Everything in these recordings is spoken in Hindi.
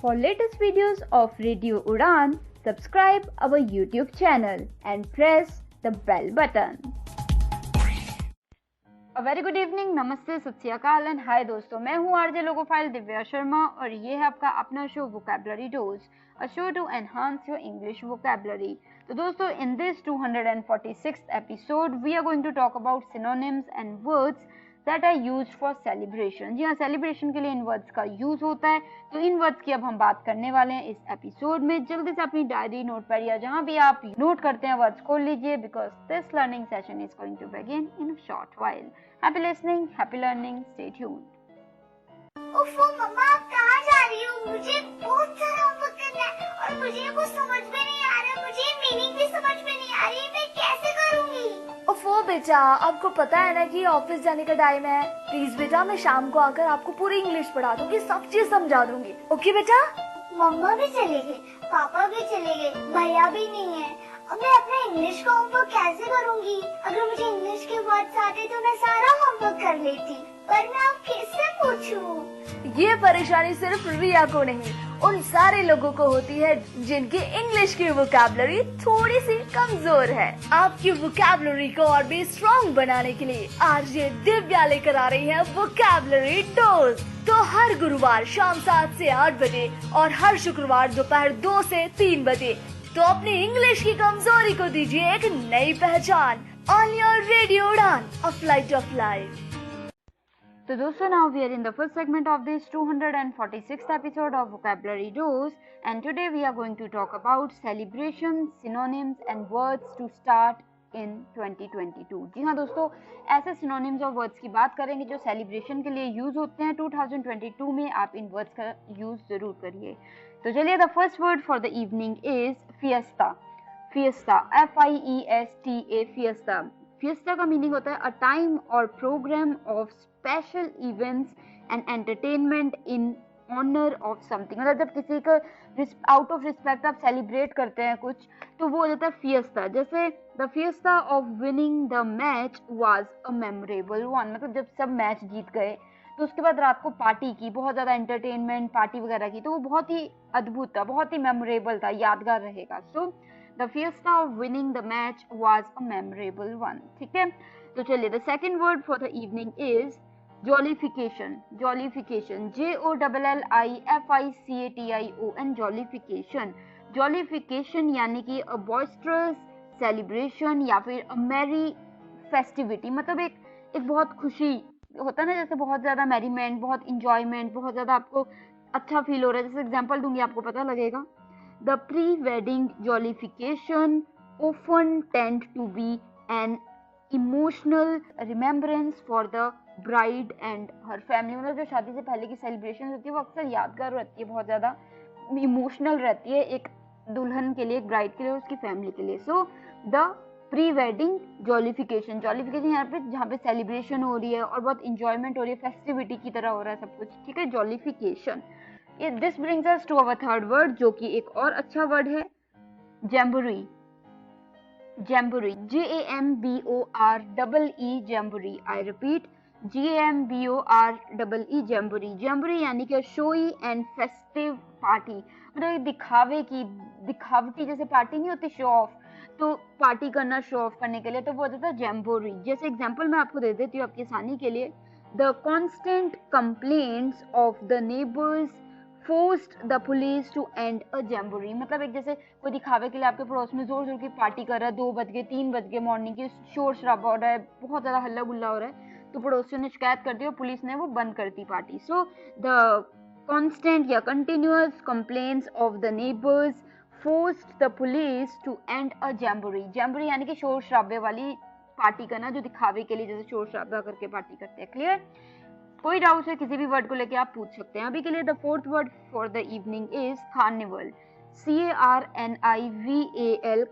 For latest videos of Radio Udan, subscribe our YouTube channel and press the bell button. A very good evening, नमस्ते, सत श्री अकाल एंड हाय दोस्तों, मैं हूँ आरजे लोगोफाइल दिव्या शर्मा और ये है आपका अपना show vocabulary dose, a show to enhance your English vocabulary. तो दोस्तों, in this 246th episode we are going to talk about synonyms and words that are used for celebration. जी हाँ, सेलिब्रेशन के लिए इन वर्ड्स का यूज होता है, तो इन वर्ड्स की अब हम बात करने वाले हैं इस एपिसोड में। जल्दी से अपनी डायरी, नोटपैड या जहाँ भी आप नोट करते हैं वर्ड्स खोल लीजिए, because this learning session is going to begin in a short while. Happy listening, happy learning, stay tuned. ओफो मम्मा, आप कहाँ जा रही हो? मुझे बहुत सारा होमवर्क करना है और मुझे कुछ समझ में नहीं आ रहा, मुझे मीनिंग भी समझ में नहीं आ रही, मैं कैसे करूँगी? ओफो बेटा, आपको पता है ना कि ऑफिस जाने का टाइम है। प्लीज बेटा, मैं शाम को आकर आपको पूरी इंग्लिश पढ़ा दूंगी, सब चीज समझा दूंगी। ओके बेटा? मम्मा भी चले गए, पापा भी चले गए, भैया भी नहीं है। अब मैं अपना इंग्लिश का होमवर्क कैसे करूँगी? अगर मुझे इंग्लिश के वर्ड्स आते तो मैं सारा होमवर्क कर लेती, पर मैं अब किससे पूछूं? ये परेशानी सिर्फ रिया को नहीं, उन सारे लोगों को होती है जिनकी इंग्लिश की वोकैबुलरी थोड़ी सी कमजोर है। आपकी वोकैबुलरी को और भी स्ट्रॉन्ग बनाने के लिए आरजे दिव्या लेकर आ रही है वोकैबुलरी डोज। तो हर गुरुवार शाम 7 से 8 बजे और हर शुक्रवार दोपहर 2 से 3 बजे तो अपनी इंग्लिश की कमजोरी को दीजिए एक नई पहचान। On your radio Udaan, a flight of life. तो दोस्तों, now we are in the first segment of this 246th episode of Vocabulary Dose, and today we are going to talk about celebrations, synonyms and words to start in 2022. जी हाँ दोस्तों, ऐसे synonyms और words की बात करेंगे जो celebration के लिए यूज होते हैं 2022 में। आप इन words का यूज जरूर करिए। तो चलिए, the first word for the evening is fiesta. Fiesta, F-I-E-S-T-A, fiesta. Fiesta का मीनिंग होता है अ टाइम और programme of special events and entertainment in honour of something. मतलब जब किसी का आउट ऑफ रिस्पेक्ट आप सेलिब्रेट करते हैं कुछ, तो वो हो जाता है फिएस्टा। जैसे the fiesta of winning the match was a memorable one. मतलब जब सब मैच जीत गए तो उसके बाद रात को पार्टी की, बहुत ज़्यादा एंटरटेनमेंट पार्टी वगैरह की, तो वो बहुत ही अद्भुत था, बहुत ही मेमोरेबल था, यादगार रहेगा। So the fiesta of winning the match was a memorable one. ठीक है, तो चलिए, the second word for the evening is jollification. Jollification, J-O-L-L-I-F-I-C-A-T-I-O-N, jollification. Jollification यानी कि a boisterous celebration या फिर a merry festivity। मतलब एक बहुत खुशी होता है ना, जैसे बहुत ज़्यादा merriment, बहुत enjoyment, बहुत ज़्यादा आपको अच्छा फील हो रहा है। जैसे एग्जाम्पल दूंगी, आपको पता लगेगा। The pre-wedding jollification often tend to be an emotional remembrance for the bride and her family। मतलब जो शादी से पहले की सेलिब्रेशन होती है वो अक्सर यादगार रहती है, बहुत ज़्यादा इमोशनल रहती है, एक दुल्हन के लिए, एक ब्राइड के लिए, उसकी फैमिली के लिए। सो द प्री वेडिंग जॉलिफिकेशन, जॉलिफिकेशन यहाँ पे जहाँ पे सेलिब्रेशन हो रही है और बहुत इंजॉयमेंट हो रही है, फेस्टिविटी की तरह हो रहा है सब कुछ। ठीक है, जॉलिफिकेशन। This brings us to our third word, जो कि एक और अच्छा वर्ड है, jamboree. Jamboree, J-A-M-B-O-R-E-E, jamboree. I repeat, J-A-M-B-O-R-E-E, jamboree. Jamboree यानी कि शोई एंड फेस्टिव पार्टी। मतलब दिखावे की, दिखावटी जैसे पार्टी नहीं होती, शो ऑफ, तो पार्टी करना शो ऑफ करने के लिए, तो वो होता है जैम्बोरी। जैसे एग्जांपल मैं आपको दे देती हूँ आपकी आसानी के लिए। The constant complaints of the neighbors forced the police to end a jamboree। मतलब एक जैसे कोई दिखावे के लिए आपके पड़ोस में जोर जोर की पार्टी कर रहा है, 2 बज गए 3 बज गए मॉर्निंग की, शोर शराबा हो रहा है, बहुत ज्यादा हल्ला गुल्ला हो रहा है, तो पड़ोसियों ने शिकायत कर दी और पुलिस ने वो बंद कर दी पार्टी। सो द कॉन्स्टेंट या continuous complaints of the neighbours forced the police to end a jamboree। jamboree यानी कि शोर शराबे वाली पार्टी करना, जो दिखावे के लिए जैसे शोर शराबा करके पार्टी करते हैं। क्लियर? कोई डाउट है किसी भी वर्ड को लेके आप पूछ सकते हैं। अभी के लिए the fourth word for the evening is carnival. CARNIVAL,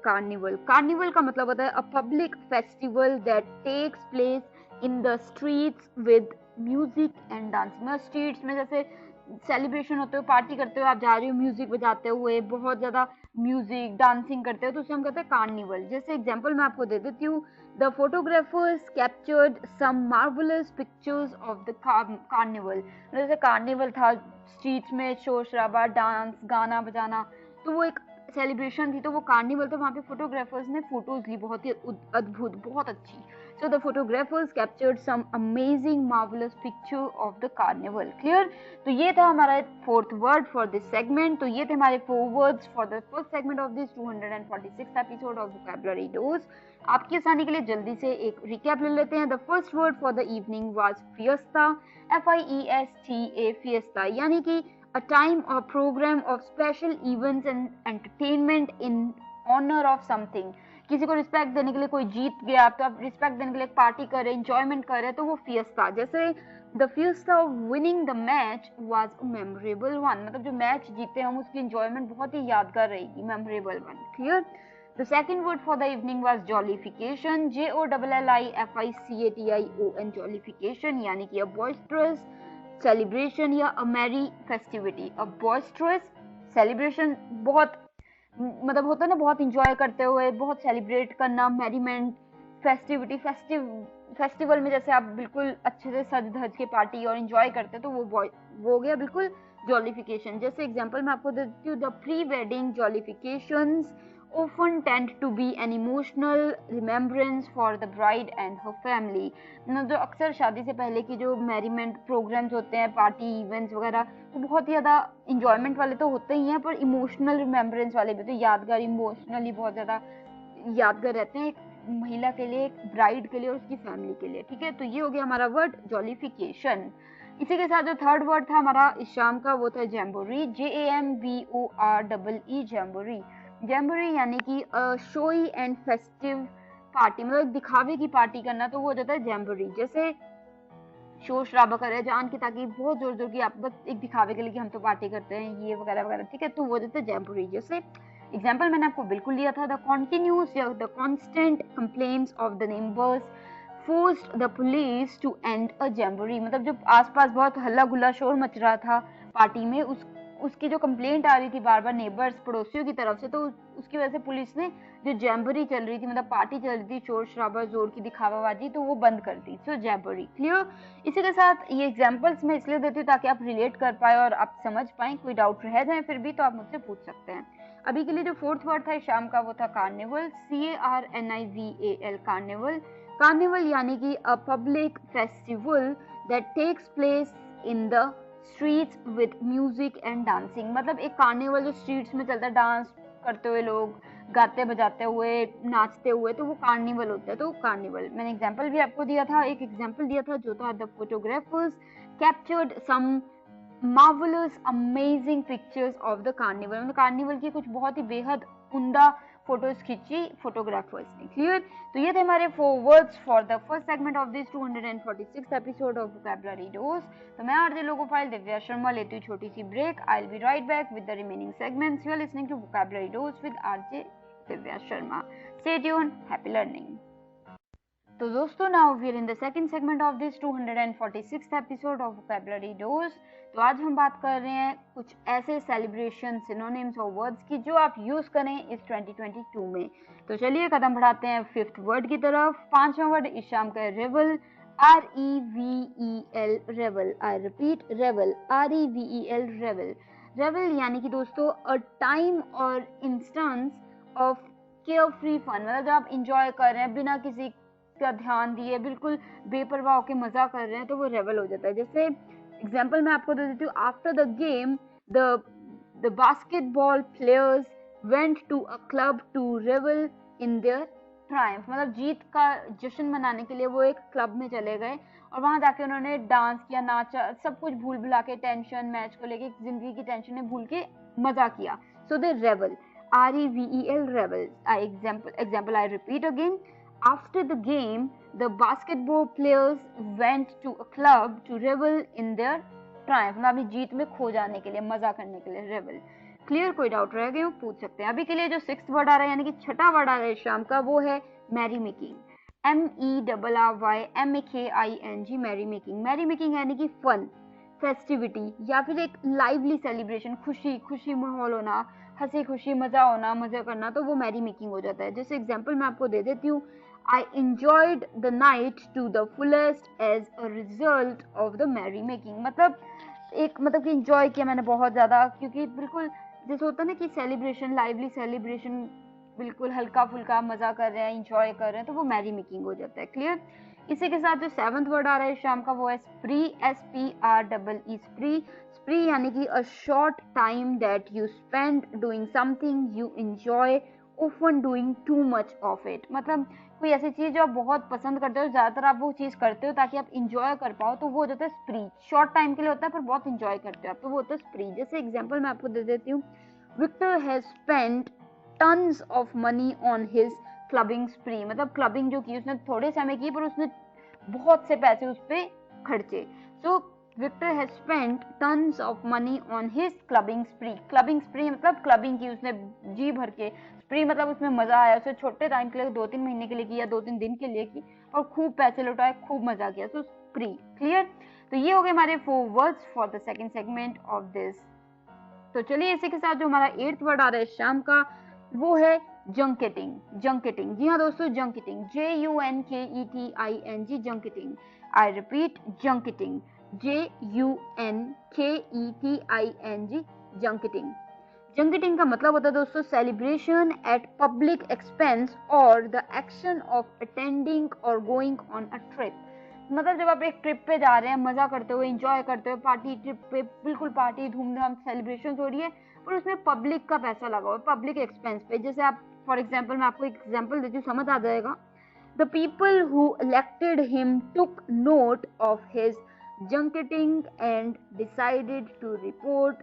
carnival. Carnival का मतलब होता है a public festival that takes place in the streets with music and dancing. मतलब स्ट्रीट्स में जैसे सेलिब्रेशन होते हुए, पार्टी करते हुए आप जा रहे हो म्यूजिक बजाते हुए, बहुत ज्यादा म्यूजिक डांसिंग करते हो, तो उसे हम कहते हैं कार्निवल। जैसे एग्जांपल मैं आपको दे देती हूँ, the photographers captured some marvellous pictures of the carnival. जैसे कार्निवल था, स्ट्रीट्स में शोर शराबा, डांस, गाना बजाना, तो वो एक सेलिब्रेशन थी, तो वो कार्निवल, तो वहाँ पे फोटोग्राफर्स ने फोटोज ली, बहुत ही अद्भुत, बहुत अच्छी। So the photographers captured some amazing marvelous picture of the carnival. Clear? तो ये था हमारा fourth word for this segment. तो ये थे हमारे 4 words for the first segment of this 246th episode of vocabulary dose. आपकी आसानी के लिए जल्दी से एक recap ले लेते हैं. The first word for the evening was fiesta, F-I-E-S-T-A, fiesta, यानी कि a time or program of special events and entertainment in honor of something. किसी को रिस्पेक्ट देने के लिए, कोई जीत गया तो आप रिस्पेक्ट देने के लिए पार्टी कर रहे, एंजॉयमेंट कर रहे, तो वो फिएस्टा। जैसे the fiesta of winning the match was a memorable one, मतलब जो मैच जीते हम उसकी एंजॉयमेंट बहुत ही यादगार रहेगी, memorable one. Clear? The second word for the evening was jollification, JOLLIFICATION, jollification, यानी कि अ बॉयस्टरस सेलिब्रेशन या a merry festivity. A boisterous celebration, बहुत मतलब होता है ना, बहुत इंजॉय करते हुए, बहुत सेलिब्रेट करना, मैरीमेंट, फेस्टिविटी, फेस्टिवल में जैसे आप बिल्कुल अच्छे से सज धज के पार्टी और इंजॉय करते हैं, तो वो हो गया बिल्कुल जॉलिफिकेशन। जैसे एग्जांपल मैं आपको देती हूँ, the pre wedding jollifications often tend to be an emotional remembrance for the bride and her family। जो अक्सर शादी से पहले की जो मैरीमेंट प्रोग्राम्स होते हैं, पार्टी इवेंट्स वगैरह, वो बहुत ही ज़्यादा इंजॉयमेंट वाले तो होते ही हैं, पर इमोशनल रिमेम्बरेंस वाले भी, तो यादगार, इमोशनली बहुत ज़्यादा यादगार रहते हैं, एक महिला के लिए, एक ब्राइड के लिए और उसकी फैमिली के लिए। ठीक है, तो ये हो गया हमारा वर्ड जॉलिफिकेशन। इसी के साथ जो थर्ड वर्ड था हमारा इस शाम का, वो था जैम्बोरी, JAMBOREE, जैम्बोरी। जैम्बोरी यानी कि शोई एंड फेस्टिव पार्टी, मतलब दिखावे की पार्टी करना, तो वो हो जाता है जैम्बोरी। जैसे शोर शराबा कर रहे हैं, जान की ताकि बहुत जोर जोर की, आप बस एक दिखावे के लिए कि हम तो पार्टी करते हैं, ये वगैरह वगैरह। ठीक है, तो वो जाता है जैम्बोरी। जैसे एग्जाम्पल मैंने आपको बिल्कुल दिया था, द कॉन्टिन्यूस या the constant complaints of the neighbours forced the police to end a jamboree, मतलब जब आसपास बहुत हल्ला गुल्ला शोर मच रहा था पार्टी में, उसकी जो कंप्लेंट आ रही थी बार बार नेबर्स, पड़ोसियों की तरफ से, तो उसकी वजह से पुलिस ने जो जैम्बोरी चल रही थी, मतलब पार्टी चल रही थी, शोर शराबा, जोर की दिखावाबाजी, तो वो बंद कर दी। सो जैम्बोरी। क्लियर? इसी के साथ ये एग्जांपल्स मैं इसलिए देती हूँ ताकि आप रिलेट कर पाए और आप समझ पाए, कोई डाउट रह जाए फिर भी तो आप मुझसे पूछ सकते हैं। अभी के लिए जो फोर्थ वर्ड था शाम का, वो था कार्निवल, CARNIVAL, कार्निवल। कार्निवल यानी कि a public festival that takes place in the streets with music and dancing, मतलब एक कार्निवल जो स्ट्रीट्स में चलता है, डांस करते हुए लोग, गाते बजाते हुए, नाचते हुए, तो वो कार्निवल होता है। तो कार्निवल, मैंने एग्जांपल भी आपको दिया था, एक एग्जांपल दिया था जो था the photographers captured some marvellous amazing pictures of the carnival, मतलब कार्निवल की कुछ बहुत ही बेहद उम्दा फोटोज खींची फोटोग्राफर्स ने। क्लियर? तो ये थे हमारे 4 words for the first segment of this 246th episode of vocabulary dose. तो मैं आरजे लोगोफाइल दिव्या शर्मा लेती हूँ छोटी सी break. I will be right back with the remaining segments. You are listening to vocabulary dose with RJ Divya Sharma. Stay tuned, happy learning. तो दोस्तों, now we are in the second segment of this 246th episode of vocabulary dose. तो आज हम बात कर रहे हैं कुछ ऐसे सेलिब्रेशन, सिनोनिम्स और वर्ड्स की जो आप यूज करें इस 2022 में। तो चलिए कदम बढ़ाते हैं फिफ्थ वर्ड की तरफ। पांचवा वर्ड इस शाम का है revel, REVEL, revel. I repeat, revel, REVEL, revel. Revel यानी कि दोस्तों अ टाइम और instance of care free fun, मतलब जब आप इंजॉय कर रहे हैं बिना किसी का ध्यान दिए, बिल्कुल बेपरवाह होकर मजा कर रहे हैं, तो वो रेवल हो जाता है। जैसे एग्जाम्पल मैं आपको दे देती हूँ, after the game the basketball players went to a club to revel in their triumph, मतलब जीत का जश्न मनाने के लिए वो एक क्लब में चले गए और वहां जाके उन्होंने डांस किया, नाचा, सब कुछ भूल भुला के, टेंशन, मैच को लेके, जिंदगी की टेंशन भूल के मजा किया। सो दे रेवल, REVEL, रेवल। Example I repeat again. After the game, the basketball players went to a club to revel in their triumph, मतलब अपनी जीत में खो जाने के लिए, मजा करने के लिए, revel। क्लियर? कोई डाउट रह गए पूछ सकते हैं। अभी के लिए जो सिक्स्थ वर्ड आ रहा है, यानी कि छठा वर्ड आ रहा है शाम का, वो है merrymaking, MERRYMAKING, merrymaking. Merrymaking यानी कि फन, फेस्टिविटी या फिर एक लाइवली सेलिब्रेशन, खुशी खुशी माहौल होना, हंसी खुशी मजा होना, मजा करना, तो वो मैरी मेकिंग हो जाता है। जैसे एग्जांपल मैं आपको दे देती हूँ, I enjoyed the night to the fullest as a result of the merry making। मतलब कि enjoy किया मैंने बहुत ज़्यादा, क्योंकि बिल्कुल जैसे होता है ना कि सेलिब्रेशन, लाइवली सेलिब्रेशन, बिल्कुल हल्का फुल्का मज़ा कर रहे हैं, इंजॉय कर रहे हैं, तो वो मैरी मेकिंग हो जाता है। क्लियर। इसी के साथ जो 7th वर्ड आ रहा है शाम का, वो है स्प्री, SPREE, स्प्री। स्प्री यानी कि a short time that you spend doing something you enjoy, often doing too much of it। मतलब कोई ऐसी चीज जो आप बहुत पसंद करते हो, ज्यादातर आप वो चीज करते हो ताकि आप इंजॉय कर पाओ, तो वो हो जाता है स्प्री। शॉर्ट टाइम के लिए होता है पर बहुत इंजॉय करते हो आप, तो वो होता है स्प्री। जैसे एग्जांपल मैं आपको दे देती हूँ, Victor has spent tons of money on his clubbing spree. मतलब क्लबिंग जो की उसने थोड़े समय की, पर उसने बहुत से पैसे उस पर खर्चे। So Victor has spent tons of money on his clubbing spree. Clubbing spree मतलब क्लबिंग की उसने जी भर के, स्प्री मतलब उसमें मजा आया, उसे छोटे टाइम के लिए 2-3 महीने के लिए की या 2-3 दिन के लिए की, और खूब पैसे लुटाए, खूब मजा किया, सो स्प्री। क्लियर। तो ये हो गए हमारे 4 words for the second segment of this. तो चलिए इसी के साथ जो हमारा 8th वर्ड आ रहा है शाम का, वो है जंकेटिंग। जंकेटिंग, जी हाँ दोस्तों, junketing, JUNKETING, junketing. I repeat, junketing, JUNKETING, junketing. Junketing का मतलब होता है दोस्तों सेलिब्रेशन एट पब्लिक एक्सपेंस और द एक्शन ऑफ अटेंडिंग और गोइंग ऑन अ ट्रिप। मतलब जब आप एक ट्रिप पे जा रहे हैं, मजा करते हुए, एंजॉय करते हुए, पार्टी ट्रिप पे, बिल्कुल पार्टी धूमधाम सेलिब्रेशन हो रही है, और उसमें पब्लिक का पैसा लगा हुआ है, पब्लिक एक्सपेंस पे। जैसे आप फॉर एग्जाम्पल, मैं आपको एक एग्जाम्पल देती हूँ, समझ आ जाएगा। The people who elected him took note of his junketing and decided to report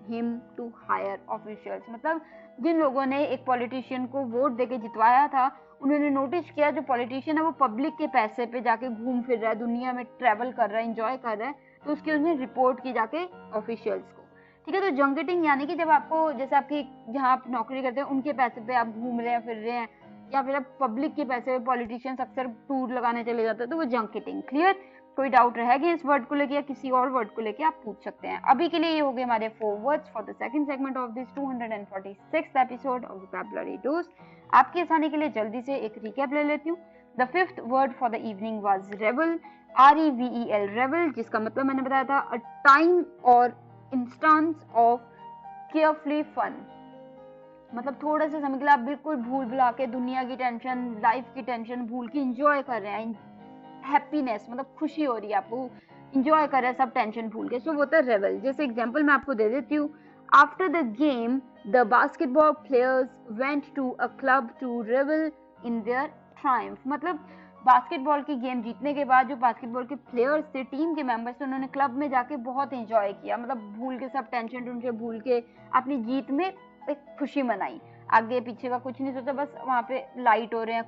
him to higher officials। मतलब जिन लोगों ने एक पॉलिटिशियन को वोट देके जितवाया था, उन्होंने नोटिस किया जो पॉलिटिशियन है वो पब्लिक के पैसे पे जाके घूम फिर रहा है, दुनिया में ट्रैवल कर रहा है, एंजॉय कर रहा है, तो उसकी उसने रिपोर्ट की जाके ऑफिशियल्स को। ठीक है। तो जंकेटिंग यानी कि जब आपको, जैसे आपकी जहाँ आप नौकरी करते हैं उनके पैसे पे आप घूम रहे हैं, फिर रहे हैं, या फिर आप पब्लिक के पैसे पे, पॉलिटिशियंस अक्सर टूर लगाने चले जाते हैं, तो वो जंकेटिंग। क्लियर। कोई डाउट रहेगा इस वर्ड को लेके या किसी और वर्ड को लेके आप पूछ सकते हैं। अभी के लिए ये हो गए हमारे 4 words for the second segment of this 246th episode of vocabulary dose. आपकी आसानी के लिए जल्दी से एक रिकैप ले लेती हूँ। The 5th word for the evening was revel, REVEL, revel, जिसका मतलब मैंने बताया था अ टाइम और इंस्टेंस ऑफ केयरफुली फन। मतलब थोड़े से समय के लिए आप बिल्कुल भूल भुला के दुनिया की टेंशन, लाइफ की टेंशन भूल के एंजॉय कर रहे हैं, हैप्पीनेस मतलब खुशी हो रही है, आपको एंजॉय कर रहे हैं सब टेंशन भूल के, सो वो होता है रेवल। जैसे एग्जांपल मैं आपको दे देती हूँ, after the game the basketball players went to a club to revel in their triumph. मतलब बास्केटबॉल की गेम जीतने के बाद जो बास्केटबॉल के प्लेयर्स थे, टीम के मेंबर्स थे, उन्होंने क्लब में जाके बहुत एंजॉय किया, मतलब भूल के सब टेंशन टूंशन भूल के अपनी जीत में एक खुशी मनाई, आगे पीछे का कुछ नहीं सोचा, बस वहाँ पे लाइट हो रहे हैं,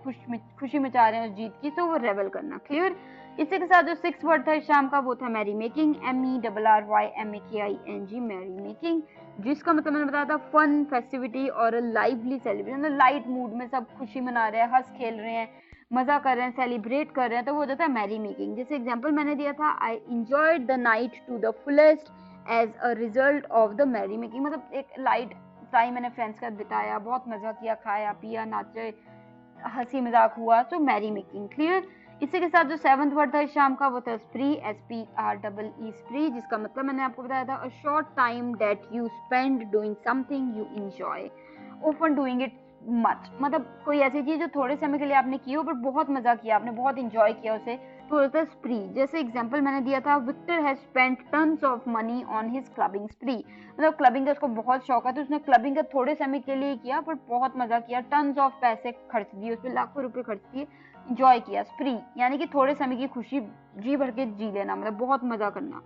खुशी मचा रहे हैं उस जीत की, तो वो रेवल करना। क्लियर। इसी के साथ जो 6th वर्ड था शाम का, वो था merrymaking, MERRYMAKING, merrymaking, जिसका मतलब मैंने बताया था फन, फेस्टिविटी और लाइवली सेलिब्रेशन। लाइट मूड में सब खुशी मना रहे हैं, हंस खेल रहे हैं, मजा कर रहे हैं, सेलिब्रेट कर रहे हैं, तो वो हो जाता है मैरी मेकिंग। जैसे एग्जाम्पल मैंने दिया था, I enjoyed the night to the fullest as a result of the merrymaking. मतलब एक लाइट टाइम मैंने फ्रेंड्स के साथ बिताया, बहुत मजा किया, खाया पिया, नाचे, हंसी मजाक हुआ, सो मैरी मेकिंग। क्लियर। इसी के साथ जो 7th वर्ड था इस शाम का, वो था स्प्री, SPREE, स्प्री, जिसका मतलब मैंने आपको बताया था a short time that you spend doing something you enjoy, often doing it much. मतलब कोई ऐसी चीज जो थोड़े समय के लिए आपने की हो पर बहुत मजा किया, आपने बहुत एंजॉय किया उसे, तो होता है स्प्री। जैसे एग्जांपल मैंने दिया था, Victor has spent tons of money on his clubbing spree. मतलब क्लबिंग का उसको बहुत शौक है, तो उसने क्लबिंग का थोड़े समय के लिए किया पर बहुत मजा किया, टन्स ऑफ पैसे खर्च दिए, उसमें लाखों रुपए खर्च किए, एंजॉय किया। स्प्री यानी कि थोड़े समय की खुशी जी भर के जी लेना, मतलब बहुत मजा करना।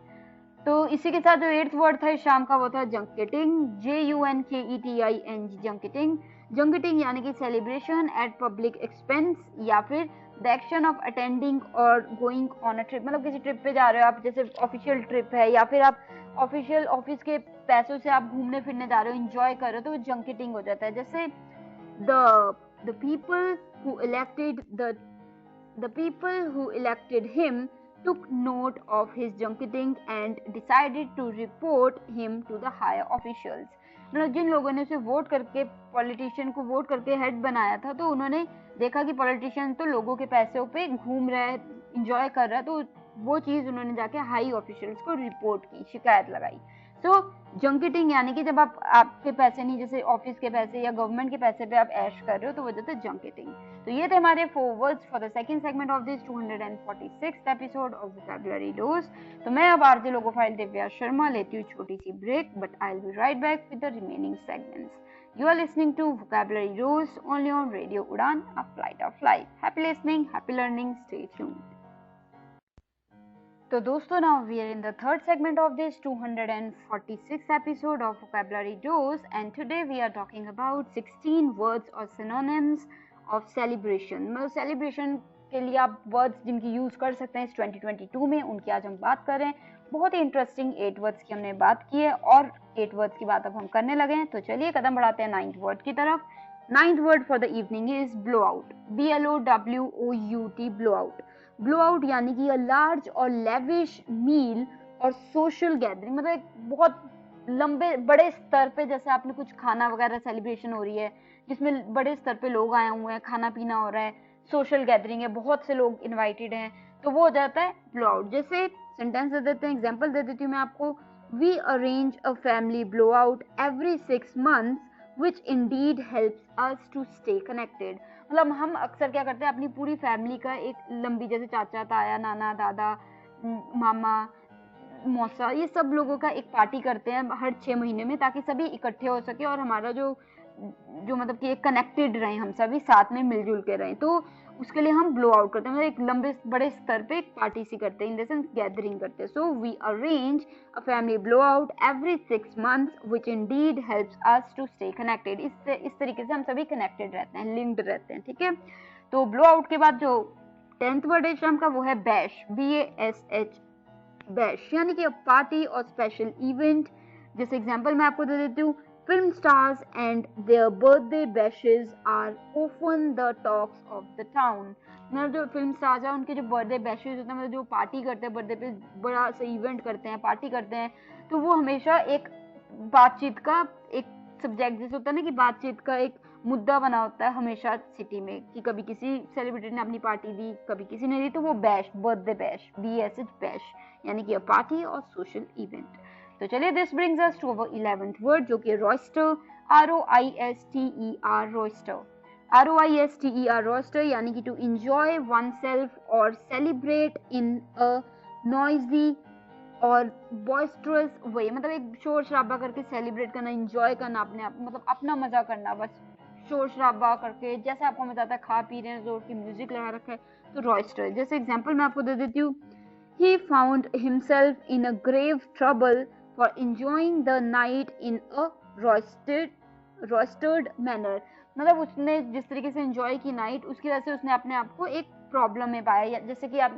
तो इसी के साथ जो 8th वर्ड था इस शाम का, वो था जंकेटिंग, JUNKETING, जंकेटिंग। जंकेटिंग यानी कि सेलिब्रेशन एट पब्लिक एक्सपेंस या फिर द एक्शन ऑफ अटेंडिंग और गोइंग ऑन अ ट्रिप। मतलब किसी ट्रिप पे जा रहे हो आप, जैसे ऑफिशियल ट्रिप है या फिर आप ऑफिशियल ऑफिस के पैसों से आप घूमने फिरने जा रहे हो, एंजॉय कर रहे हो, तो वो जंकेटिंग हो जाता है। जैसे the people who elected the the people who elected him took note of his junketing and decided to report him to the higher officials. मतलब जिन लोगों ने उसे वोट करके, पॉलिटिशियन को वोट करके हेड बनाया था, तो उन्होंने देखा कि पॉलिटिशियन तो लोगों के पैसों पे घूम रहा है, इंजॉय कर रहा है, तो वो चीज़ उन्होंने जाके हाई ऑफिशियल्स को रिपोर्ट की, शिकायत लगाई. सो जंकेटिंग यानी कि जब आप आपके पैसे नहीं, जैसे ऑफिस के पैसे या गवर्नमेंट के पैसे पे आप ऐश कर रहे हो, तो वो जाता है जंकेटिंग. तो ये थे हमारे 4 words for the second segment of this 246th episode of vocabulary dose. तो मैं अब आरजे लोगोफाइल दिव्या शर्मा लेती हूँ छोटी सी break, but I will be right back with the remaining segments. You are listening to Vocabulary Dose only on Radio Udan, a flight of life. Happy listening, happy learning, stay tuned. So दोस्तों, now we are in the third segment of this 246th episode of Vocabulary Dose, and today we are talking about 16 words or synonyms of celebration. मतलब celebration के लिए आप वर्ड्स जिनकी यूज कर सकते हैं इस 2022 में, उनकी आज हम बात कर रहे हैं. बहुत ही इंटरेस्टिंग 8 वर्ड्स की हमने बात की है और 8 वर्ड्स की बात अब हम करने लगे हैं. तो चलिए कदम बढ़ाते हैं 9th वर्ड की तरफ. 9th word for the evening is blow out. BLOWOUT, blow out. Blow out यानी कि अ लार्ज और लेविश मील और सोशल गैदरिंग. मतलब एक बहुत लंबे बड़े स्तर पे, जैसे आपने कुछ खाना वगैरह सेलिब्रेशन हो रही है जिसमें बड़े स्तर पे लोग आए हुए हैं, खाना पीना हो रहा है, सोशल गैदरिंग है, बहुत से लोग इनवाइटेड हैं, तो वो हो जाता है ब्लो आउट. जैसे सेंटेंस दे देते हैं, एग्जांपल दे देती हूँ मैं आपको. We arrange a family blowout every 6 months which indeed helps us to stay connected. मतलब हम अक्सर क्या करते हैं, अपनी पूरी फैमिली का एक लंबी, जैसे चाचा, ताया, नाना, दादा, मामा, मौसा, ये सब लोगों का एक पार्टी करते हैं हर 6 महीने में, ताकि सभी इकट्ठे हो सके और हमारा जो मतलब कि एक कनेक्टेड रहे, हम सभी साथ में मिलजुल के रहें. तो उसके लिए हम ब्लो आउट करते हैं, मतलब एक लंबे बड़े स्तर पे एक पार्टी सी करते हैं, इन द सेंस गैदरिंग करते हैं. So we arrange a family blowout every 6 months which indeed helps us to stay connected. इस तरीके से हम सभी कनेक्टेड रहते हैं, लिंक्ड रहते हैं. ठीक है. तो ब्लो आउट के बाद जो 10th वर्ड है शाम का, वो है बैश. BASH, बैश यानी कि पार्टी और स्पेशल इवेंट. जैसे एग्जांपल मैं आपको दे देती हूँ. Film stars and their birthday bashes are often the talks of the town. मतलब जो फिल्म स्टार्स हैं उनके जो बर्थडे बैशेज होते हैं, मतलब जो पार्टी करते हैं, बर्थडे पे बड़ा सा इवेंट करते हैं, पार्टी करते हैं, तो वो हमेशा एक बातचीत का एक सब्जेक्ट जैसे होता है ना, कि बातचीत का एक मुद्दा बना होता है हमेशा सिटी में, कि कभी किसी सेलिब्रिटी ने अपनी पार्टी दी, कभी किसी ने दी, तो वो bash, birthday bash, BSH bash यानी कि पार्टी और सोशल इवेंट. तो चलिए, this brings us to our 11th word, जो कि roister. ROISTER, roister. ROISTER, roister यानी कि टू एंजॉय वन सेल्फ और सेलिब्रेट इन अ नॉइजी और बॉइस्टरस वे. मतलब एक शोर शराबा करके सेलिब्रेट करना, एंजॉय करना, अपने आप मतलब अपना मजा करना, बस शोर शराबा करके, जैसे आपको मजा आता है, खा पी रहे हैं, जोर की म्यूजिक लगा रखा है, तो रॉयस्टर. जैसे एग्जांपल मैं आपको दे देती हूँ. He found himself in a grave trouble for enjoying the night in a roistered manner. मतलब उसने जिस तरीके से एंजॉय की नाइट, उसकी वजह से उसने अपने आप को एक प्रॉब्लम में पाया. जैसे कि आप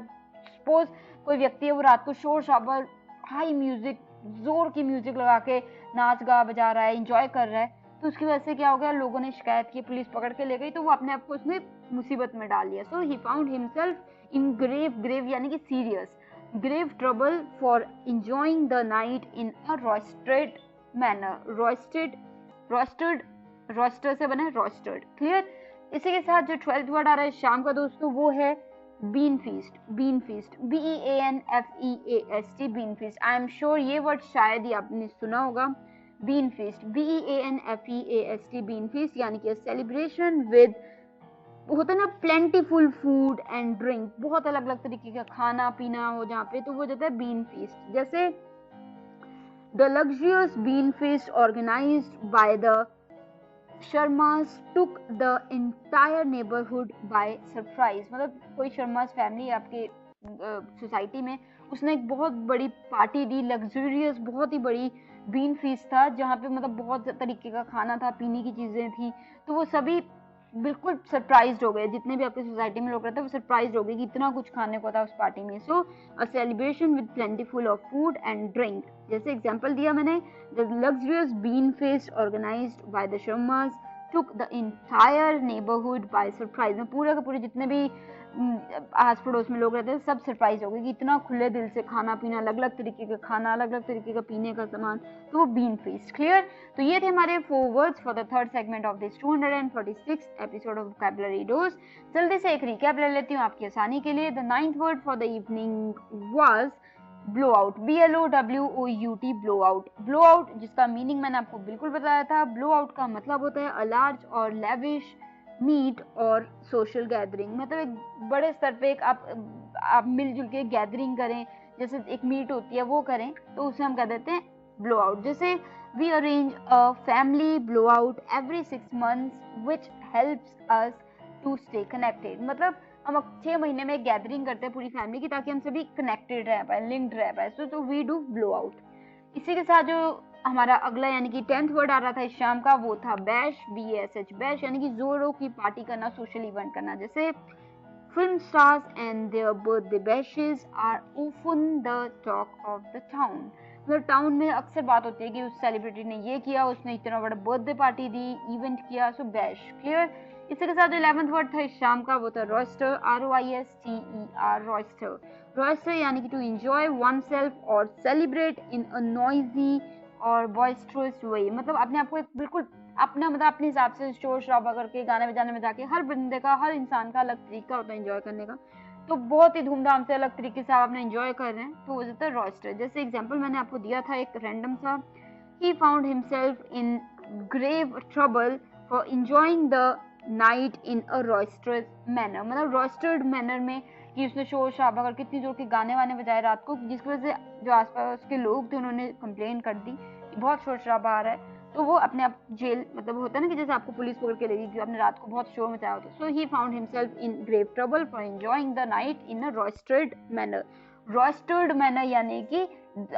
सपोज कोई व्यक्ति है, वो रात को शोर शराबा, हाई म्यूजिक, जोर की म्यूजिक लगा के नाच गा बजा रहा है, एंजॉय कर रहा है, तो उसकी वजह से क्या हो गया, लोगों ने शिकायत की, पुलिस पकड़ के ले गई, तो वो अपने आप को उसने मुसीबत में डाल लिया. So he found himself in grave यानी कि serious, grave trouble for enjoying the night in a roistered manner. roistered से बना है roistered. क्लियर. इसी के साथ जो 12th वर्ड आ रहा है शाम का दोस्तों, वो है bean feast. BEANFEAST, bean feast. I am sure ये वर्ड शायद ही आपने सुना होगा. bean feast, BEANFEAST, bean feast यानी कि celebration with, होता है ना, प्लेंटीफुल फूड एंड ड्रिंक, बहुत अलग अलग तरीके का खाना पीना हो जहाँ पे, तो वो जाता है बीन फीस्ट. जैसे the luxurious beanfeast organised by the Sharmas took the entire neighbourhood by surprise. मतलब कोई शर्मास फैमिली आपके सोसाइटी में, उसने एक बहुत बड़ी पार्टी दी, लग्जरियस बहुत ही बड़ी बीन फीस्ट था, जहाँ पे मतलब बहुत तरीके का खाना था, पीने की चीजें थी, तो वो सभी बिल्कुल सरप्राइज्ड हो गए. जितने भी आपकी सोसाइटी में लोग रहते हैं वो सरप्राइज्ड हो गए कि इतना कुछ खाने को था उस पार्टी में. So a celebration with plentiful of food and drink. जैसे एग्जांपल दिया मैंने, the luxurious been feast organised by the Sharmas took the entire neighbourhood by surprise. में पूरे के पूरे जितने भी आस पड़ोस में लोग रहते हैं, सब सरप्राइज हो गए कि इतना खुले दिल से खाना पीना, अलग अलग तरीके का खाना, अलग अलग तरीके का पीने का सामान, तो वो बीन फीस्ट। क्लियर? तो ये थे हमारे 4 words for the third segment of this 246 episode of vocabulary dose. जल्दी से एक रिकैप ले लेती हूँ आपकी आसानी के लिए। The 9th word for the evening was blow out, BLOWOUT, blow out. Blow out जिसका मीनिंग मैंने आपको बिल्कुल बताया था। ब्लो आउट का मतलब होता है अ लार्ज और लेविश मीट और सोशल गैदरिंग, मतलब एक बड़े स्तर पे एक आप मिलजुल के गैदरिंग करें, जैसे एक मीट होती है वो करें, तो उसे हम कह देते हैं ब्लो आउट। जैसे we arrange a family blowout every 6 months which helps us to stay connected, मतलब हम 6 महीने में एक गैदरिंग करते हैं पूरी फैमिली की, ताकि हम सभी कनेक्टेड रह पाए, लिंक्ड रह पाए। तो वी डू ब्लो आउट। इसी के साथ जो हमारा अगला यानी कि 10th वर्ड आ रहा था इस शाम का, वो था बैश, BASH, बैश यानी कि जोरों की पार्टी करना, सोशल इवेंट करना। जैसे film stars and their birthday bashes are often the talk of the town, मतलब टाउन में अक्सर बात होती है कि उस सेलिब्रिटी ने ये किया, उसने इतना बड़ा बर्थडे पार्टी दी, इवेंट किया, सो बैश। क्लियर? इसी के साथ जो 11th वर्ड था इस शाम का, वो था रॉयस्टर, ROISTER, रॉयस्टर। रॉयस्टर यानी कि टू एंजॉय वन सेल्फ और सेलिब्रेट इन अ नॉइजी और बॉइस्ट्रस वे, मतलब अपने आप को एक बिल्कुल अपना मतलब अपने हिसाब से शोर शराबा करके गाने बजाने में जाके, हर बंदे का, हर इंसान का अलग तरीका होता है एंजॉय करने का, तो बहुत ही धूमधाम से अलग तरीके से आप अपने एंजॉय कर रहे हैं, तो वो होता है रॉयस्टर। जैसे एग्जांपल मैंने आपको दिया था एक रैंडम सा, he found himself in grave trouble for enjoying the night in a roisterous manner, मतलब रॉयस्टर्ड मैनर में कि उसने शोर शराबा करके इतनी जोर के गाने वाने बजाए रात को, जिसकी वजह से जो आसपास के लोग थे उन्होंने कंप्लेन कर दी कि बहुत शोर शराबा आ रहा है, तो वो अपने आप जेल, मतलब होता है ना कि जैसे आपको पुलिस पकड़ के लेगी कि आपने रात को बहुत शोर मचाया होता है। So he found himself in grave trouble for enjoying the night in a roistered manner. Roistered manner यानी कि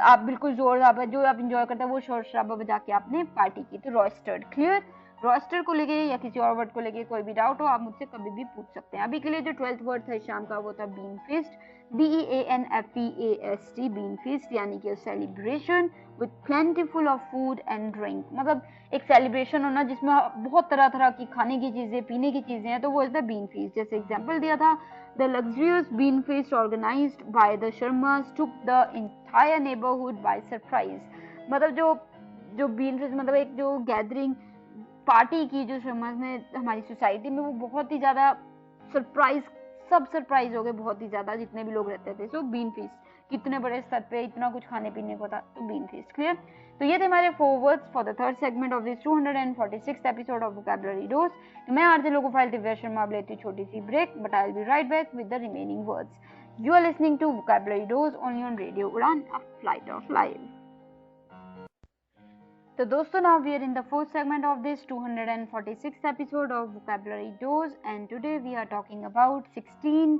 आप बिल्कुल जोर शराबा जो आप एंजॉय करते हैं वो शोर शराबा बजा के आपने पार्टी की, तो रॉयस्टर्ड। क्लियर? रॉस्टर को लेके या किसी और वर्ड को लेके कोई भी डाउट हो आप मुझसे कभी भी पूछ सकते हैं। अभी के लिए जो 12th वर्ड था शाम का, वो था beanfeast, BEANFEAST, beanfeast यानी कि celebration with plentiful of food and drink, मतलब एक सेलिब्रेशन होना जिसमें बहुत तरह तरह की खाने की चीजें, पीने की चीजें हैं, तो वो होता है बीन फीस्ट। जैसे एग्जांपल दिया था, the luxurious beanfeast organised by the Sharmas took the entire neighbourhood by surprise, मतलब जो बीन फीस्ट मतलब एक जो गैदरिंग पार्टी की जो शर्मास ने हमारी सोसाइटी में, वो बहुत ही ज्यादा सरप्राइज, सब सरप्राइज हो गए बहुत ही ज्यादा, जितने भी लोग रहते थे। सो बीन फीस्ट, कितने बड़े स्तर पे इतना कुछ खाने पीने को था, तो बीन फीस्ट। क्लियर? तो ये थे हमारे 4 words for the third segment of this 246th episode of vocabulary dose. मैं आरजे लोकोफाइल दिव्या शर्मा अब लेती हूँ छोटी सी break, but I will be right back with the remaining words. You are listening to vocabulary dose only on radio Udaan, a flight of life. So दोस्तों, now we are in the fourth segment of this 246th episode of Vocabulary Dose, and today we are talking about 16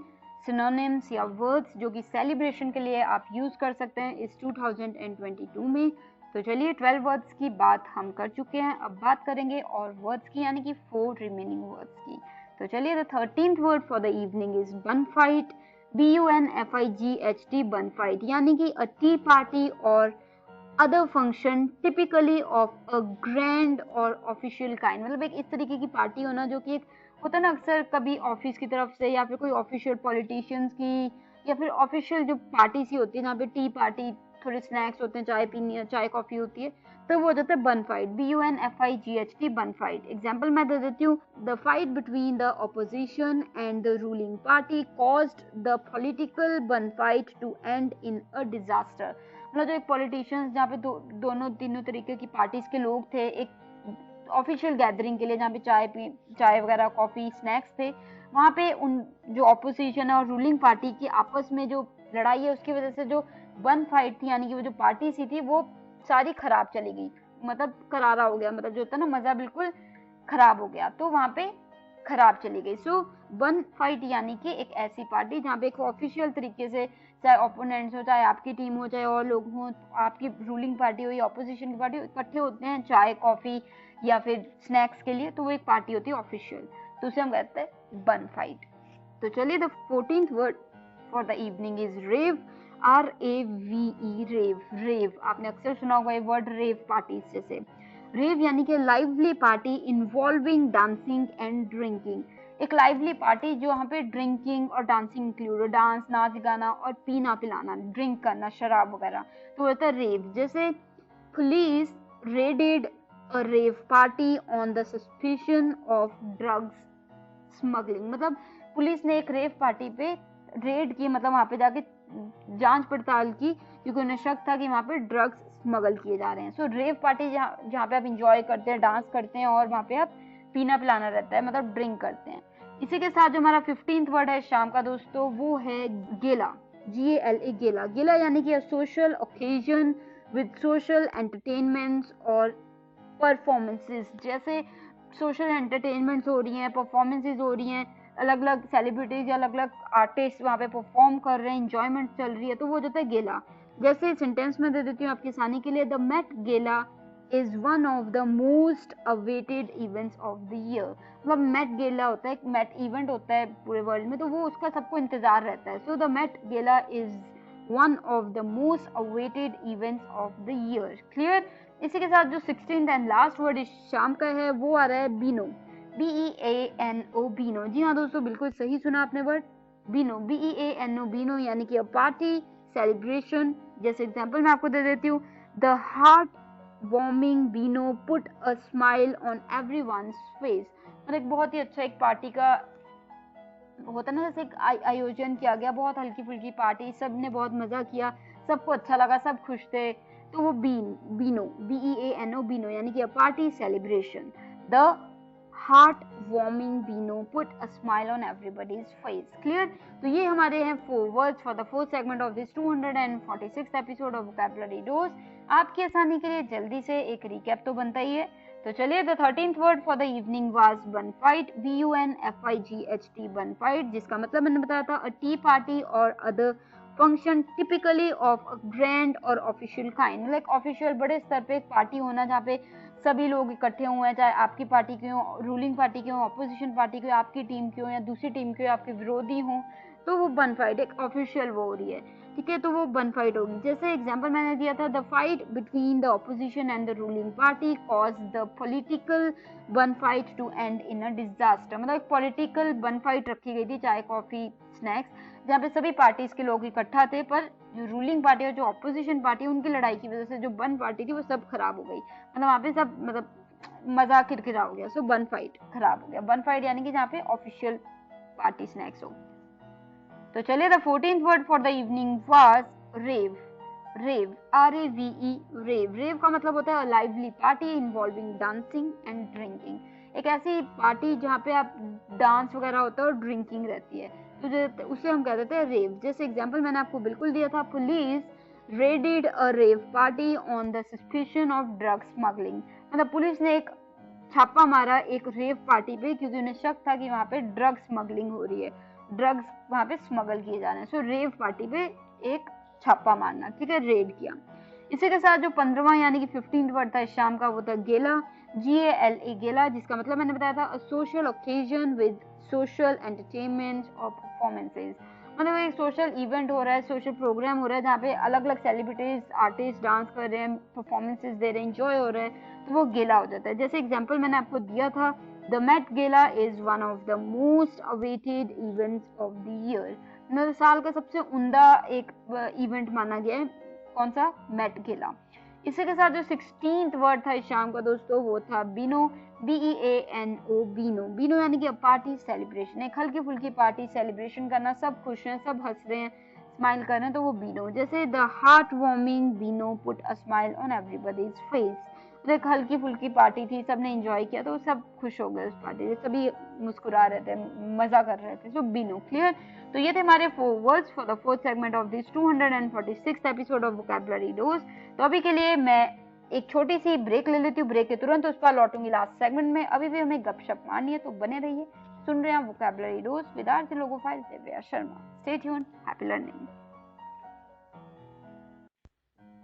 synonyms या words जो कि celebration के लिए आप use कर सकते हैं इस 2022 में। तो चलिए 12 words की बात हम कर चुके हैं, अब बात करेंगे और words की, यानी कि 4 remaining words की। तो चलिए, the 13th word for the evening is bunfight, BUNFIGHT, bunfight यानी कि a tea party और other function typically of a grand or official kind, मतलब एक इस तरीके की पार्टी होना जो कि एक होता है ना अक्सर कभी ऑफिस की तरफ से या फिर कोई ऑफिशियल पॉलिटिशियंस की या फिर ऑफिशियल जो पार्टी सी होती है जहाँ पे टी पार्टी, थोड़े स्नैक्स होते हैं, चाय पीनी, चाय कॉफी होती है, तो वो हो जाता है bun fight, BUNFIGHT, bun fight. Example मैं दे देती हूँ, the fight between the opposition and the ruling party caused the political bun fight to end in a disaster, मतलब जो एक पॉलिटिशियंस जहाँ पे दोनों तीनों तरीके की पार्टीज के लोग थे एक ऑफिशियल गैदरिंग के लिए, जहाँ पे चाय वगैरह, कॉफी, स्नैक्स थे, वहाँ पे उन जो ऑपोजिशन है और रूलिंग पार्टी की आपस में जो लड़ाई है उसकी वजह से जो बन फाइट थी, यानी कि वो जो पार्टी सी थी वो सारी खराब चली गई, मतलब करारा हो गया, मतलब जो होता है ना मजा बिल्कुल खराब हो गया, तो वहाँ पे खराब चली गई। सो बन फाइट यानी कि एक ऐसी पार्टी जहाँ पे एक ऑफिशियल तरीके से, चाहे ओपोनेंट्स हो, चाहे आपकी टीम हो, चाहे और लोग हों, आपकी रूलिंग पार्टी हो या ऑपोजिशन की पार्टी हो, इकट्ठे होते हैं चाय कॉफी या फिर स्नैक्स के लिए, तो वो एक पार्टी होती है ऑफिशियल, तो उसे हम कहते हैं बन फाइट। तो चलिए, the 14th word for the evening is rave, RAVE, rave. Rave आपने अक्सर सुना होगा ये वर्ड, रेव पार्टीज जैसे। रेव यानी कि lively party involving dancing and drinking, एक लाइवली पार्टी जो यहाँ पे ड्रिंकिंग और डांसिंग इंक्लूड, डांस, नाच गाना और पीना पिलाना, ड्रिंक करना, शराब वगैरह, तो होता है रेव। जैसे police raided a rave party on the suspicion of drugs smuggling, मतलब पुलिस ने एक रेव पार्टी पे रेड की, मतलब वहाँ पे जाके जांच पड़ताल की क्योंकि उन्हें शक था कि वहाँ पे ड्रग्स स्मगल किए जा रहे हैं। सो रेव पार्टी जहाँ पे आप इंजॉय करते हैं, डांस करते हैं और वहाँ पे आप पीना पिलाना रहता है, मतलब ड्रिंक करते हैं। इसी के साथ जो हमारा 15th वर्ड है शाम का दोस्तों वो है गेला, GALA, गेला। गेला यानी कि social occasion with social entertainments और परफॉर्मेंसेस। जैसे सोशल एंटरटेनमेंट्स हो रही हैं, परफॉर्मेंसेस हो रही हैं, अलग अलग सेलिब्रिटीज या अलग अलग आर्टिस्ट वहाँ पे परफॉर्म कर रहे हैं, इंजॉयमेंट चल रही है, तो वो होता है गेला। जैसे सेंटेंस में दे देती हूँ आपकी आसानी के लिए, द मेट गेला is one of the most awaited events of the year. मतलब मेट गेला होता है, मेट इवेंट होता है पूरे वर्ल्ड में, तो वो उसका सबको इंतजार रहता है। सो द मेट गेला is one of the most awaited events of the year. Clear. इसी के साथ जो 16th एंड लास्ट वर्ड इस शाम का है वो आ रहा है बीनो, BEANO, बीनो। जी हाँ दोस्तों, बिल्कुल सही सुना आपने वर्ड बीनो, BEANO, बीनो यानी कि अ पार्टी सेलिब्रेशन। जैसे एग्जांपल मैं आपको दे देती हूँ, the heart warming beano put a smile on everyone's face. मतलब एक बहुत ही अच्छा एक पार्टी का होता है ना, जैसे एक आयोजन किया गया, बहुत हल्की फुल्की पार्टी, सब ने बहुत मजा किया, सबको अच्छा लगा, सब खुश थे, तो वो बीनो, BEANO, बीनो यानी कि a party celebration. The heart warming beano put a smile on everybody's face. Clear. तो ये हमारे हैं 4 words for the 4th segment of this 246th episode of vocabulary dose. आपकी आसानी के लिए जल्दी से एक रिकैप तो बनता ही है, तो चलिए। The 13th word for the evening was बन फाइट, BUNFIGHT, बन फाइट, जिसका मतलब मैंने बताया था अ टी पार्टी और other function typically of a grand और ऑफिशियल काइंड। लाइक ऑफिशियल बड़े स्तर पे एक पार्टी होना जहाँ पे सभी लोग इकट्ठे हुए हैं, चाहे आपकी पार्टी की हो, रूलिंग पार्टी की हो, अपोजिशन पार्टी की हो, आपकी टीम की हो या दूसरी टीम की हो, आपके विरोधी हो, तो वो बन फाइट एक ऑफिशियल वो हो रही है, ठीक है, तो वो बन फाइट होगी। जैसे एग्जांपल मैंने दिया था, the fight between the opposition and the ruling party cause the political bun fight to end in a disaster. मतलब एक पॉलिटिकल बन फाइट रखी गई थी, चाय कॉफी स्नैक्स, जहाँ पे सभी पार्टीज के लोग इकट्ठा थे, पर जो रूलिंग पार्टी और जो ऑपोजिशन पार्टी उनकी लड़ाई की वजह से जो बन पार्टी थी वो सब खराब हो गई। मतलब वहाँ पे सब मतलब मजा किरकिरा हो गया, सो बन फाइट खराब हो गया। बन फाइट यानी कि जहाँ पे ऑफिशियल पार्टी स्नैक्स हो। तो चलिए, the 14th word for the evening was rave, rave, RAVE, rave. Rave का मतलब होता है lively party involving dancing and drinking. एक ऐसी पार्टी जहाँ पे आप डांस वगैरह होता है और ड्रिंकिंग रहती है, तो उसे हम कह देते हैं रेव। जैसे एग्जांपल मैंने आपको बिल्कुल दिया था, police raided a rave party on the suspicion of drug smuggling. मतलब पुलिस ने एक छापा मारा एक रेव पार्टी पे क्योंकि उन्हें शक था कि वहाँ पे ड्रग स्मगलिंग हो रही है, ड्रग्स वहाँ पे स्मगल किए जा रहे हैं। सो रेव पार्टी पे एक छापा मारना, ठीक है, रेड किया। इसी के साथ जो 15वां यानी कि 15th वर्ड था इस शाम का वो था गेला, GALA, गेला, जिसका मतलब मैंने बताया था social occasion with social entertainment और परफॉर्मेंसेस। मतलब एक सोशल इवेंट हो रहा है, सोशल प्रोग्राम हो रहा है जहाँ पे अलग अलग सेलिब्रिटीज आर्टिस्ट डांस कर रहे हैं, परफॉर्मेंसेस दे रहे हैं, इंजॉय हो रहा है, तो वो गेला हो जाता है। जैसे एग्जाम्पल मैंने आपको दिया था, The Met Gala is one of the most awaited events of the year. मतलब साल का सबसे उम्दा एक इवेंट माना गया है, कौन सा, मेट गेला। इसी के साथ जो 16th वर्ड था इस शाम का दोस्तों वो था बीनो, BEANO, बीनो। बीनो यानी कि पार्टी सेलिब्रेशन, एक हल्की फुल्की पार्टी सेलिब्रेशन करना, सब खुश हैं, सब हंस रहे हैं, स्माइल कर रहे हैं, तो वो बीनो। जैसे the heart warming beano put a smile on everybody's face. तो एक हल्की फुल्की पार्टी थी, सबने एंजॉय किया, तो सब खुश हो गए उस पार्टी से, सभी मुस्कुरा रहे थे, मजा कर रहे थे, सो बीनो। क्लियर। तो ये थे हमारे 4 words for the 4th segment of this 246th episode of vocabulary dose. तो अभी के लिए मैं एक छोटी सी ब्रेक ले लेती हूँ, ब्रेक के तुरंत उस पर लौटूंगी लास्ट सेगमेंट में। अभी भी हमें गपशप मारनी है, तो बने रहिए, सुन रहे हैं vocabulary dose with RJ logophile Divya Sharma. Stay tuned, happy learning.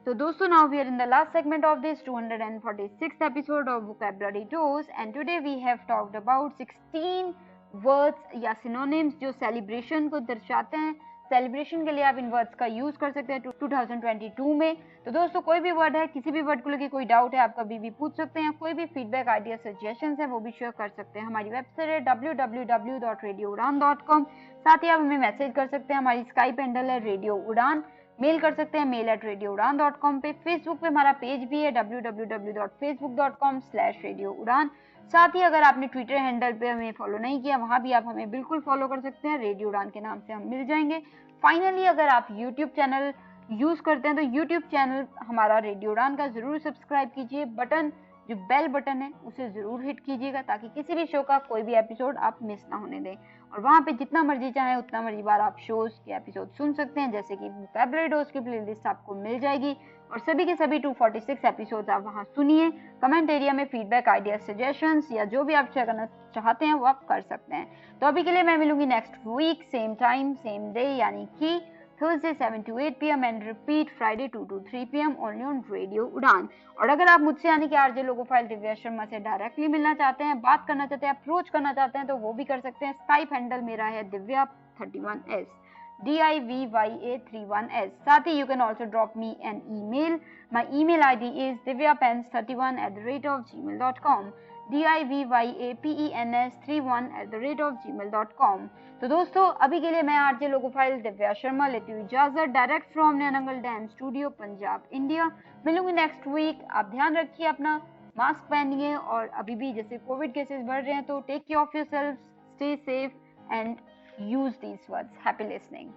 So दोस्तों, now we are in the last segment of this 246th episode of Vocabulary Dose, and today we have talked about 16 words या synonyms जो celebration को दर्शाते हैं, सेलिब्रेशन के लिए आप इन वर्ड्स का यूज कर सकते हैं 2022 में। तो दोस्तों कोई भी वर्ड है, किसी भी वर्ड को लेकर कोई डाउट है, आप कभी भी पूछ सकते हैं। कोई भी फीडबैक, आइडिया, सजेशन है वो भी शेयर कर सकते हैं। हमारी वेबसाइट है www.radioudan.com। साथ ही आप हमें मैसेज कर सकते हैं। हमारी स्काइप हैंडल है रेडियो उड़ान। मेल कर सकते हैं mail@radioudan.com पे। फेसबुक पे हमारा पेज भी है www.facebook.com/radioudan। साथ ही अगर आपने ट्विटर हैंडल पे हमें फॉलो नहीं किया, वहां भी आप हमें बिल्कुल फॉलो कर सकते हैं। रेडियो उड़ान के नाम से हम मिल जाएंगे। फाइनली अगर आप यूट्यूब चैनल यूज करते हैं तो यूट्यूब चैनल हमारा रेडियो उड़ान का जरूर सब्सक्राइब कीजिए। बटन जो बेल बटन है उसे जरूर हिट कीजिएगा ताकि किसी भी शो का कोई भी एपिसोड आप मिस ना होने दें। और वहां पे जितना मर्जी चाहे उतना मर्जी बार आप शोज के एपिसोड सुन सकते हैं। जैसे कि वोकैबुलरी डोज की प्लेलिस्ट आपको मिल जाएगी और सभी के सभी 246 एपिसोड आप वहां सुनिए। कमेंट एरिया में फीडबैक, आइडिया, सजेशंस या जो भी आप शेयर करना चाहते हैं वो आप कर सकते हैं। तो अभी के लिए मैं मिलूंगी next week same time same day, यानी कि Thursday 7 to 8 PM and repeat Friday 2 to 3 PM only on Radio उड़ान। और अगर आप मुझसे यानी कि आरजे लोगोफाइल दिव्या शर्मा से डायरेक्टली मिलना चाहते हैं, बात करना चाहते हैं, अप्रोच करना चाहते हैं तो वो भी कर सकते हैं। स्काइप हैंडल मेरा है divya31s DIVYA31s। साथ ही you can also drop me an email. My email ID is divyapens31@gmail.com DIVYAPENS31@gmail.com। तो दोस्तों अभी के लिए मैं आरजे लोगोफाइल दिव्या शर्मा लेती हूँ इजाजत direct from Nangal dam studio Punjab India. मिलूंगी नेक्स्ट वीक। आप ध्यान रखिए अपना, मास्क पहनिए और अभी भी जैसे कोविड केसेस बढ़ रहे हैं तो take care of yourself, stay safe and use these words. Happy listening.